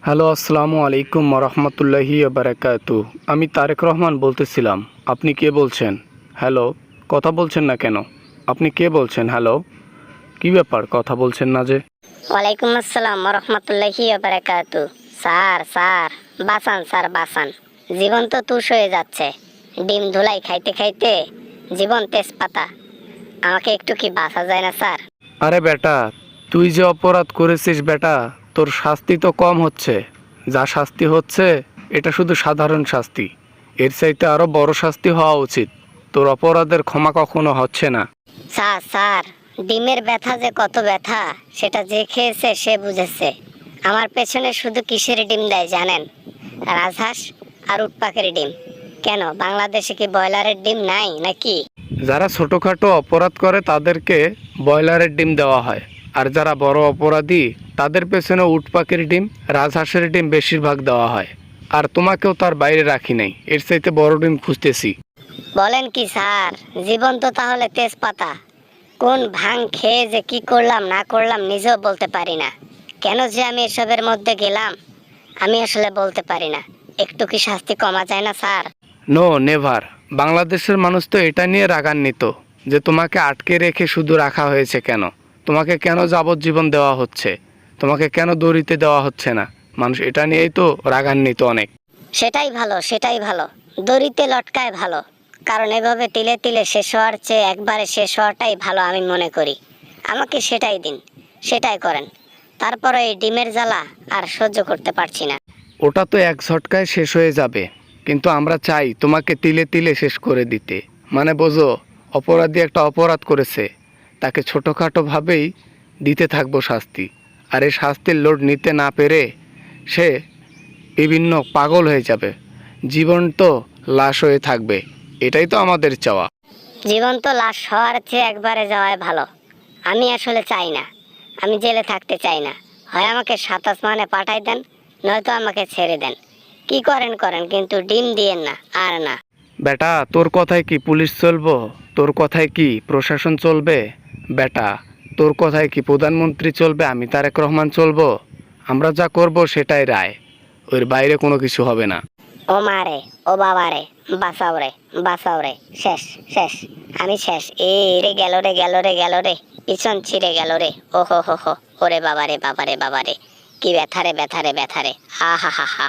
Hello, আসসালামু আলাইকুম রহমতুল্লাহি বারাকাতু। আমি তারেক রহমান বলতেছিলাম। আপনি কে বলছেন? হ্যালো, কথা বলছেন না কেন? আপনি কে বলছেন? হ্যালো, কি ব্যাপার কথা বলছেন না যে? ওয়ালাইকুম আসসালাম রহমতুল্লাহি বারাকাতু। স্যার স্যার বাঁচান, স্যার বাঁচান। জীবন তো তুষ হয়ে যাচ্ছে। ডিম ধুলাই খাইতে খাইতে জীবন তেজপাতা। আমাকে একটু কি বাঁচা যায় না স্যার? আরে বেটা, তুই যে অপরাধ করেছিস বেটা, তোর শাস্তি তো কম হচ্ছে। যা শাস্তি হচ্ছে এটা শুধু সাধারণ শাস্তি। এর চাইতে আরো বড় শাস্তি হওয়া উচিত। তোর অপরাধের ক্ষমা কখনো হচ্ছে না। স্যার স্যার ডিমের ব্যথা যে কত ব্যথা সেটা যে খেয়েছে সে বুঝেছে। আমার পেছনে শুধু কিসের ডিম দেয় জানেন? রাজহাঁস আর উটপাখির ডিম। কেন বাংলাদেশে কি ব্রয়লারের ডিম নাই নাকি? যারা ছোটোখাটো অপরাধ করে তাদেরকে ব্রয়লারের ডিম দেওয়া হয়, আর যারা বড় অপরাধী তাদের পেছনে উট পাখির ডিম, রাজহাঁসের ডিম বেশিরভাগ দেওয়া হয়। আর তোমাকেও তার বাইরে রাখি নাই, এর চাইতে বড় ডিম খুঁজতেছি। বলেন কি স্যার? জীবন তো তাহলে তেজপাতা। কোন ভাং খেয়ে যে কি করলাম না করলাম নিজেও বলতে পারি না। কেন যে আমি এসবের মধ্যে গেলাম আমি আসলে বলতে পারি না। একটু কি শাস্তি কমা যায় না স্যার? No never. বাংলাদেশের মানুষ তো এটা নিয়ে রাগান্বিত যে তোমাকে আটকে রেখে শুধু রাখা হয়েছে কেন, তোমাকে কেন যাবজ্জীবন দেওয়া হচ্ছে, তোমাকে কেন দড়িতে দেওয়া হচ্ছে না। মানুষ এটা নিয়েই তো রাগান্বিত অনেক। সেটাই ভালো, সেটাই ভালো। দড়িতে লটকায় ভালো। কারণ এভাবে তিলে তিলে শেষ হওয়ার চেয়ে একবারে শেষ হওয়াটাই ভালো আমি মনে করি। আমাকে সেটাই দিন, সেটাই করেন। তারপরে এই ডিমের জ্বালা আর সহ্য করতে পারছি না। ওটা তো এক ঝটকায় শেষ হয়ে যাবে, কিন্তু আমরা চাই তোমাকে তিলে তিলে শেষ করে দিতে। মানে বোঝো, অপরাধী একটা অপরাধ করেছে, তাকে ছোটোখাটোভাবেই দিতে থাকবো শাস্তি। আর এই শাস্তির লোড নিতে না পেরে সে বিভিন্ন পাগল হয়ে যাবে, জীবন তো লাশ হয়ে থাকবে। এটাই তো আমাদের চাওয়া। জীবন্ত লাশ হওয়ার চেয়ে একবারে যাওয়াই ভালো। আমি আসলে চাই না, আমি জেলে থাকতে চাই না। হয় আমাকে সাত আসমানে পাঠাই দেন, নয়তো আমাকে ছেড়ে দেন। কি করেন করেন, কিন্তু ডিম দিয়েন না আর না। বেটা, তোর কথায় কি পুলিশ চলবো? তোর কথায় কি প্রশাসন চলবে? বেটা, তোর কথায় কি প্রধানমন্ত্রী চলবে? আমি তারেক রহমান চলবো? আমরা যা করব সেটাই রায়, ওর বাইরে কোনো কিছু হবে না। ও মারে, ও বাবারে, বাঁচাও রে, বাঁচাও রে। শেষ, শেষ, আমি শেষ। এ রে গেল রে, গেল রে, গেল রে। পিছন ছিঁড়ে গেল রে। ও হো হো হো। ওরে বাবারে, বাবারে, বাবারে। কি ব্যথা রে, ব্যথা রে, ব্যথা রে। হা হা হা হা।